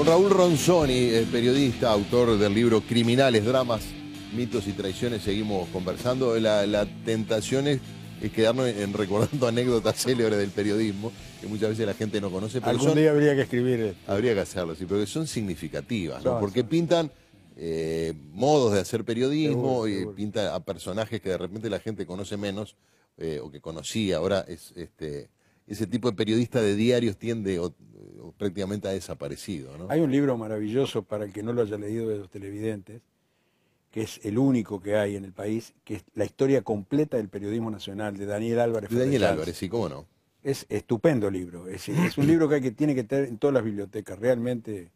Con Raúl Ronzoni, periodista, autor del libro Criminales, Dramas, Mitos y Traiciones, seguimos conversando. La tentación es quedarnos recordando anécdotas célebres del periodismo, que muchas veces la gente no conoce. Pero Algún día habría que escribir. Habría que hacerlo, sí, pero que son significativas, ¿no? Porque pintan modos de hacer periodismo, y pinta a personajes que de repente la gente conoce menos, o que conocía. Ahora ese tipo de periodista de diarios tiende o prácticamente ha desaparecido, ¿no? Hay un libro maravilloso para el que no lo haya leído de los televidentes, que es el único que hay en el país, que es La historia completa del periodismo nacional, de Daniel Álvarez. De Daniel Álvarez, sí, cómo no. Es estupendo libro, es un libro que tiene que tener en todas las bibliotecas, realmente.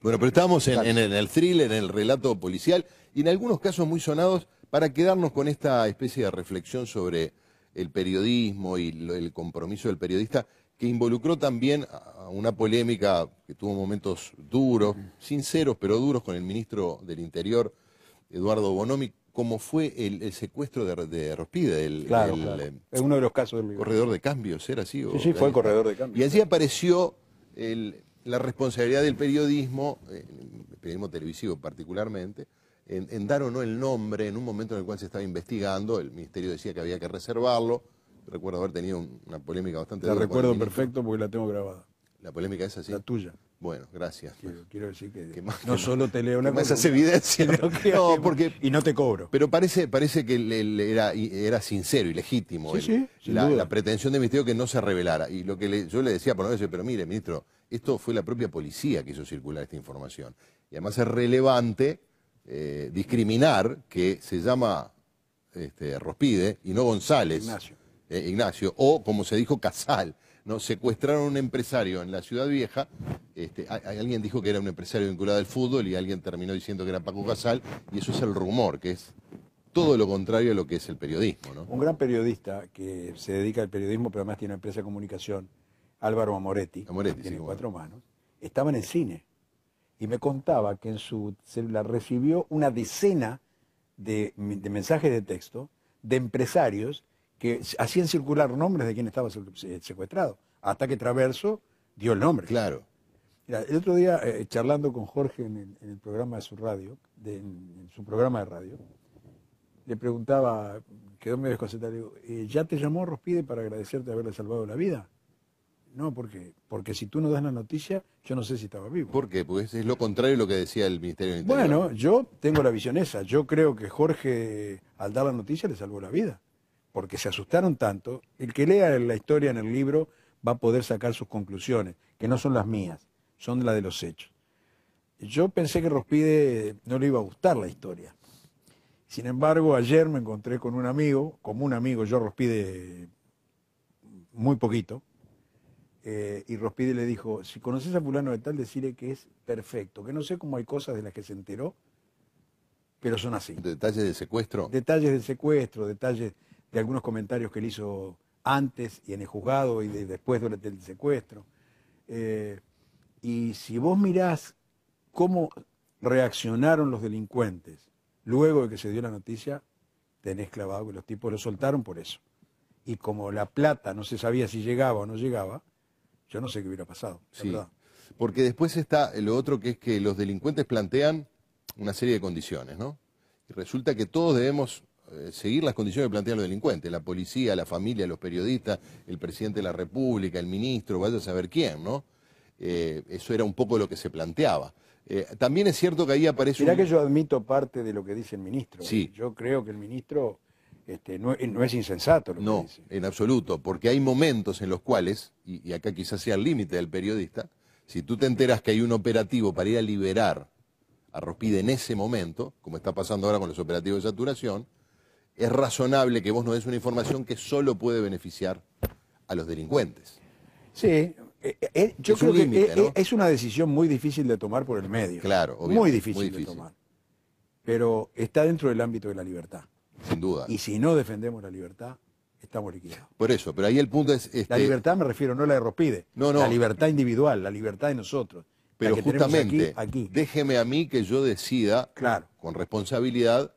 Bueno, pero estamos en el thriller, en el relato policial, y en algunos casos muy sonados, para quedarnos con esta especie de reflexión sobre el periodismo y el compromiso del periodista, que involucró también a una polémica que tuvo momentos duros, sinceros pero duros, con el ministro del Interior, Eduardo Bonomi, como fue el secuestro de Rospide, Claro. Es uno de los casos del libro. Corredor de cambios, ¿era así? Sí, fue el corredor de cambios. Y allí apareció la responsabilidad del periodismo, el periodismo televisivo particularmente, en dar o no el nombre en un momento en el cual se estaba investigando. El ministerio decía que había que reservarlo. Recuerdo haber tenido una polémica bastante dura. La recuerdo perfecto porque la tengo grabada. ¿La polémica es así? La tuya. Bueno, gracias. Quiero decir que no solo te leo la columna. Esas evidencias. No, porque y no te cobro. Pero parece que era sincero y legítimo la pretensión del ministerio que no se revelara. Y lo que yo le decía por una vez, pero mire, ministro, esto fue la propia policía que hizo circular esta información. Y además es relevante discriminar que se llama Rospide y no González. Ignacio, o como se dijo, Casal, ¿no? Secuestraron a un empresario en la Ciudad Vieja. Alguien dijo que era un empresario vinculado al fútbol y alguien terminó diciendo que era Paco Casal, y eso es el rumor, que es todo lo contrario a lo que es el periodismo, ¿no? Un gran periodista que se dedica al periodismo, pero además tiene una empresa de comunicación, Álvaro Amoretti, tiene 4 manos, estaba en el cine y me contaba que en su celular recibió una decena de mensajes de texto de empresarios que hacían circular nombres de quien estaba secuestrado, hasta que Traverso dio el nombre. Claro. Mira, el otro día, charlando con Jorge en el programa de su radio, en su programa de radio, le preguntaba, quedó medio desconcertado, le digo, ¿ya te llamó Rospide para agradecerte haberle salvado la vida? No, ¿por qué? Porque si tú no das la noticia, yo no sé si estaba vivo. ¿Por qué? Porque es lo contrario a lo que decía el Ministerio del Interior. Bueno, yo tengo la visión esa. Yo creo que Jorge, al dar la noticia, le salvó la vida. Porque se asustaron tanto. El que lea la historia en el libro va a poder sacar sus conclusiones, que no son las mías, son las de los hechos. Yo pensé que Rospide no le iba a gustar la historia. Sin embargo, ayer me encontré con un amigo, como un amigo, yo Rospide muy poquito, y Rospide le dijo, si conoces a fulano de tal, decirle que es perfecto, que no sé cómo hay cosas de las que se enteró, pero son así. ¿Detalles del secuestro? Detalles del secuestro, detalles de algunos comentarios que él hizo antes y en el juzgado y después del secuestro. Y si vos mirás cómo reaccionaron los delincuentes luego de que se dio la noticia, tenés clavado que los tipos lo soltaron por eso. Y como la plata no se sabía si llegaba o no llegaba, yo no sé qué hubiera pasado. Sí, verdad. porque después está lo otro, que es que los delincuentes plantean una serie de condiciones, ¿no? Y resulta que todos debemos seguir las condiciones que plantean los delincuentes, la policía, la familia, los periodistas, el presidente de la República, el ministro, vaya a saber quién, ¿no? Eso era un poco lo que se planteaba. También es cierto que ahí aparece Mirá que yo admito parte de lo que dice el ministro. Sí. Yo creo que el ministro no es insensato lo que dice. No, en absoluto, porque hay momentos en los cuales, y acá quizás sea el límite del periodista, si tú te enteras que hay un operativo para ir a liberar a Rospide en ese momento, como está pasando ahora con los operativos de saturación, es razonable que vos no des una información que solo puede beneficiar a los delincuentes. Sí, yo creo que es una decisión muy difícil de tomar por el medio. Claro, obviamente. Muy difícil de tomar. Pero está dentro del ámbito de la libertad. Sin duda. Y si no defendemos la libertad, estamos liquidados. Por eso, pero ahí el punto es... La libertad me refiero, no la de Rospide. No. La libertad individual, la libertad de nosotros. Pero justamente, aquí. Déjeme a mí que yo decida, claro, con responsabilidad,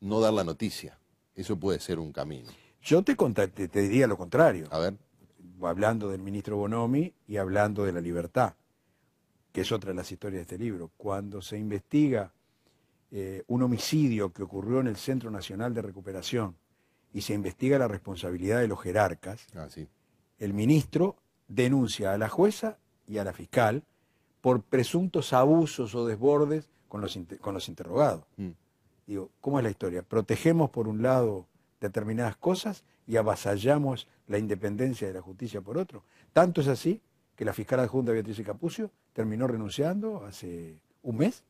no dar la noticia. Eso puede ser un camino. Yo te diría lo contrario. A ver. Hablando del ministro Bonomi y hablando de la libertad. que es otra de las historias de este libro, cuando se investiga un homicidio que ocurrió en el Centro Nacional de Recuperación y se investiga la responsabilidad de los jerarcas, sí. El ministro denuncia a la jueza y a la fiscal por presuntos abusos o desbordes con los interrogados. Digo, ¿cómo es la historia? Protegemos por un lado determinadas cosas y avasallamos la independencia de la justicia por otro. Tanto es así que la fiscal adjunta Beatriz Capucio terminó renunciando hace un mes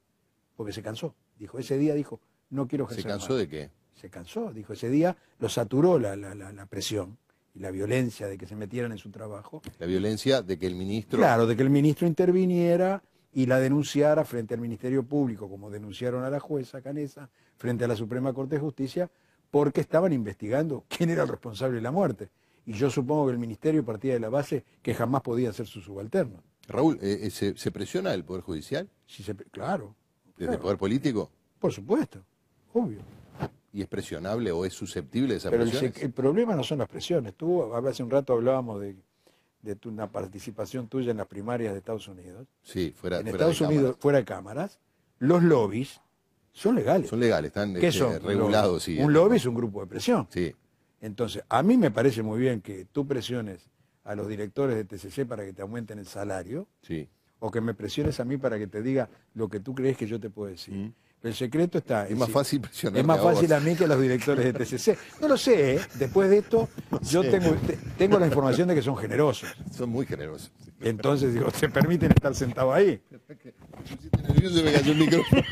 porque se cansó. Ese día dijo, no quiero ejercer más. ¿Se cansó de qué? Se cansó, dijo, ese día lo saturó la presión y la violencia de que se metieran en su trabajo. La violencia de que el ministro... Claro, de que el ministro interviniera y la denunciara frente al Ministerio Público, como denunciaron a la jueza Canesa, frente a la Suprema Corte de Justicia, porque estaban investigando quién era el responsable de la muerte. Y yo supongo que el Ministerio partía de la base que jamás podía ser su subalterno. Raúl, ¿se presiona el Poder Judicial? Sí, claro. ¿Desde el Poder Político? Por supuesto, obvio. ¿Y es presionable o es susceptible de esa Pero presión? el problema no son las presiones. Hace un rato hablábamos de una participación tuya en las primarias de Estados Unidos. Sí, fuera fuera de cámaras, los lobbies son legales. Son legales, están regulados. Sí, un lobby es un grupo de presión. Sí. Entonces, a mí me parece muy bien que tú presiones a los directores de TCC para que te aumenten el salario, sí, o que me presiones a mí para que te diga lo que tú crees que yo te puedo decir. El secreto está... Es más fácil presionar. Es más fácil a mí que a los directores de TCC. No lo sé, ¿eh? Después de esto, yo tengo la información de que son generosos. Son muy generosos. Entonces, digo, ¿te permiten estar sentado ahí? Nervioso, me cayó el micrófono.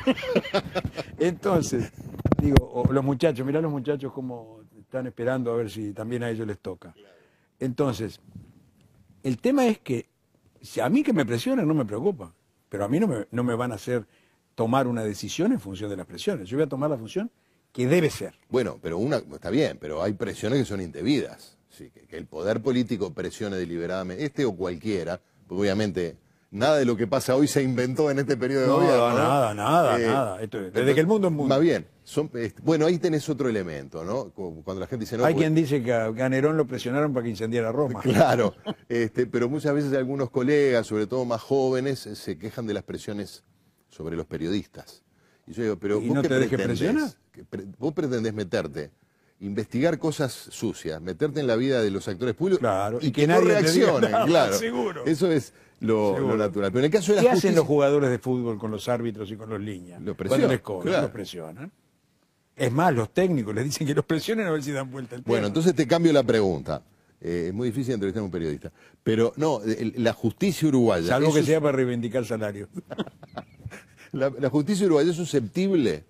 Entonces, digo, los muchachos, mirá los muchachos cómo están esperando a ver si también a ellos les toca. Entonces, el tema es que si a mí que me presionen no me preocupa, pero a mí no me van a hacer tomar una decisión en función de las presiones. Yo voy a tomar la función que debe ser. Bueno, pero está bien, pero hay presiones que son indebidas. Sí, que el poder político presione deliberadamente, o cualquiera, porque obviamente nada de lo que pasa hoy se inventó en este periodo de gobierno. Nada. Desde que el mundo es mundo. Más bien, bueno, ahí tenés otro elemento, ¿no? Cuando la gente dice... No, hay quien dice que a Nerón lo presionaron para que incendiara Roma. Claro, pero muchas veces algunos colegas, sobre todo más jóvenes, se quejan de las presiones sobre los periodistas. Y yo digo, pero ¿y no te dejes presionar? Vos pretendés meterte, investigar cosas sucias, meterte en la vida de los actores públicos, claro, y que nadie no reaccione, claro. Seguro. Eso es lo natural. Pero en el caso de ¿Qué hacen los jugadores de fútbol con los árbitros y con los líneas? Cuando les cobran, claro. Los presionan. Es más, los técnicos les dicen que los presionen a ver si dan vuelta el tema. Bueno, entonces te cambio la pregunta. Es muy difícil entrevistar a un periodista. Pero no, la justicia uruguaya... Salvo que sea para reivindicar salarios. La justicia uruguaya es susceptible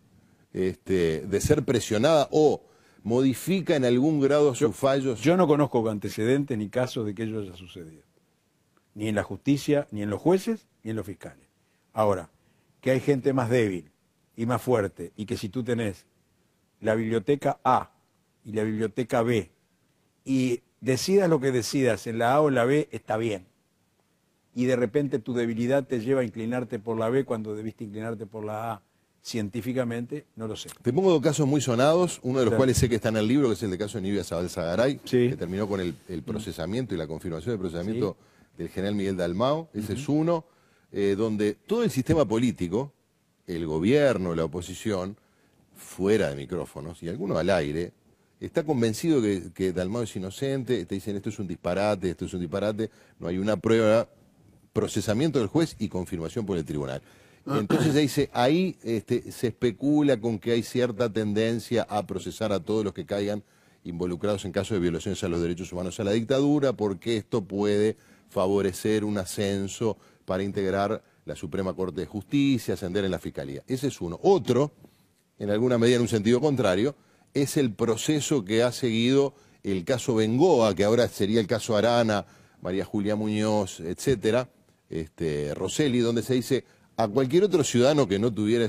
de ser presionada o modifica en algún grado sus fallos. Yo no conozco antecedentes ni casos de que ello haya sucedido. Ni en la justicia, ni en los jueces, ni en los fiscales. Ahora, que hay gente más débil y más fuerte, y que si tú tenés la biblioteca A y la biblioteca B, y decidas lo que decidas en la A o la B, está bien. Y de repente tu debilidad te lleva a inclinarte por la B cuando debiste inclinarte por la A científicamente, no lo sé. Te pongo dos casos muy sonados, uno de los cuales sé que está en el libro, que es el de caso de Nibia Zabal Zagaray, que terminó con el procesamiento y la confirmación del procesamiento del general Miguel Dalmau. Ese es uno, donde todo el sistema político, el gobierno, la oposición, fuera de micrófonos y algunos al aire, está convencido que Dalmau es inocente, te dicen esto es un disparate, no hay una prueba, procesamiento del juez y confirmación por el tribunal. Entonces ahí se especula con que hay cierta tendencia a procesar a todos los que caigan involucrados en casos de violaciones a los derechos humanos a la dictadura, porque esto puede favorecer un ascenso para integrar la Suprema Corte de Justicia, ascender en la Fiscalía. Ese es uno. Otro, en alguna medida en un sentido contrario, es el proceso que ha seguido el caso Bengoa, que ahora sería el caso Arana, María Julia Muñoz, etcétera, Rosselli, donde se dice a cualquier otro ciudadano que no tuviera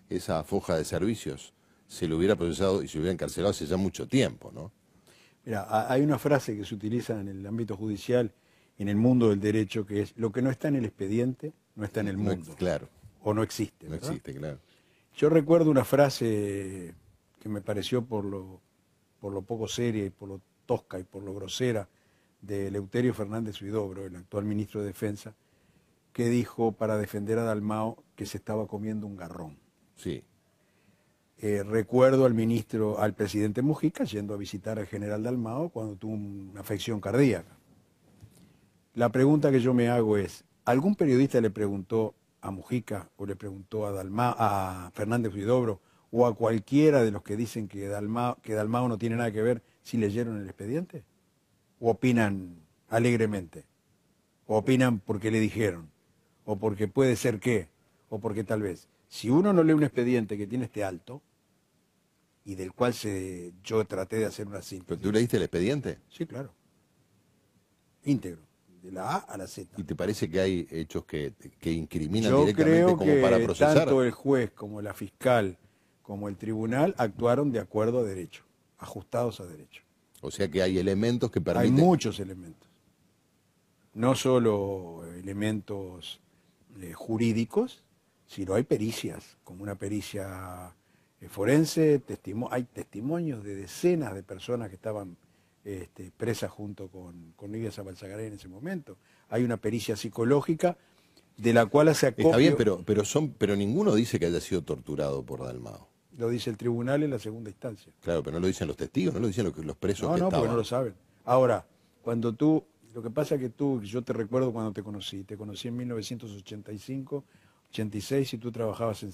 esa foja de servicios se lo hubiera procesado y se lo hubiera encarcelado hace ya mucho tiempo, ¿no? Mira, hay una frase que se utiliza en el ámbito judicial, en el mundo del derecho, que es: lo que no está en el expediente no está en el mundo. Claro. O no existe, ¿verdad? No existe, claro. Yo recuerdo una frase que me pareció por lo poco seria y por lo tosca y por lo grosera de Eleuterio Fernández Huidobro, el actual ministro de Defensa, que dijo para defender a Dalmau que se estaba comiendo un garrón. Sí. Recuerdo al presidente Mujica yendo a visitar al general Dalmau cuando tuvo una afección cardíaca. La pregunta que yo me hago es, ¿algún periodista le preguntó a Mujica o le preguntó a Fernández Huidobro o a cualquiera de los que dicen que Dalmau no tiene nada que ver si leyeron el expediente? ¿O opinan alegremente? ¿O opinan porque le dijeron? ¿O porque puede ser que? ¿O porque tal vez? Si uno no lee un expediente que tiene este alto, y del cual yo traté de hacer una síntesis. ¿Pero tú leíste el expediente? Sí, claro. Íntegro, de la A a la Z. ¿Y te parece que hay hechos que incriminan directamente como para procesar? Yo creo que tanto el juez como la fiscal como el tribunal actuaron de acuerdo a derecho, ajustados a derecho. O sea que hay elementos que permiten... Hay muchos elementos. No solo elementos jurídicos, sino hay pericias, como una pericia forense, hay testimonios de decenas de personas que estaban presas junto con Nidia Zabalzagaray en ese momento. Hay una pericia psicológica de la cual hace acopio... Está bien, pero ninguno dice que haya sido torturado por Dalmau. Lo dice el tribunal en la segunda instancia. Claro, pero no lo dicen los testigos, no lo dicen los presos que estaban. No, porque no lo saben. Ahora, cuando lo que pasa es que yo te recuerdo cuando te conocí en 1985, 86 y tú trabajabas,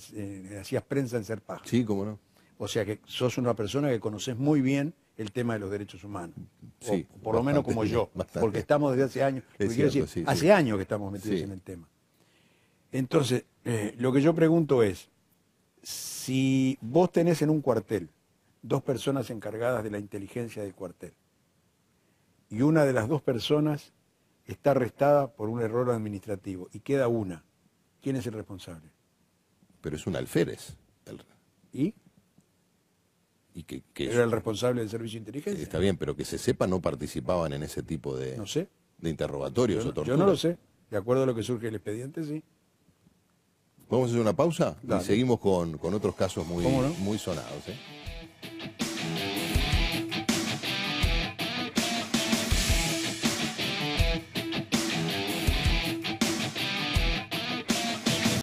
hacías prensa en Serpaj. Sí, cómo no. O sea que sos una persona que conoces muy bien el tema de los derechos humanos. Sí, o por lo menos como yo, bastante. Porque estamos desde hace años. Hace años que estamos metidos en el tema. Entonces, lo que yo pregunto es, si vos tenés en un cuartel 2 personas encargadas de la inteligencia del cuartel y una de las 2 personas está arrestada por un error administrativo y queda una, ¿quién es el responsable? Pero es un alférez. ¿Y? ¿Era el responsable del servicio de inteligencia? Está bien, pero que se sepa no participaban en ese tipo de, no sé. De interrogatorios o torturas. Yo no lo sé. De acuerdo a lo que surge el expediente, sí. ¿Vamos a hacer una pausa? Dale. Y seguimos con otros casos muy, ¿Cómo no? muy sonados.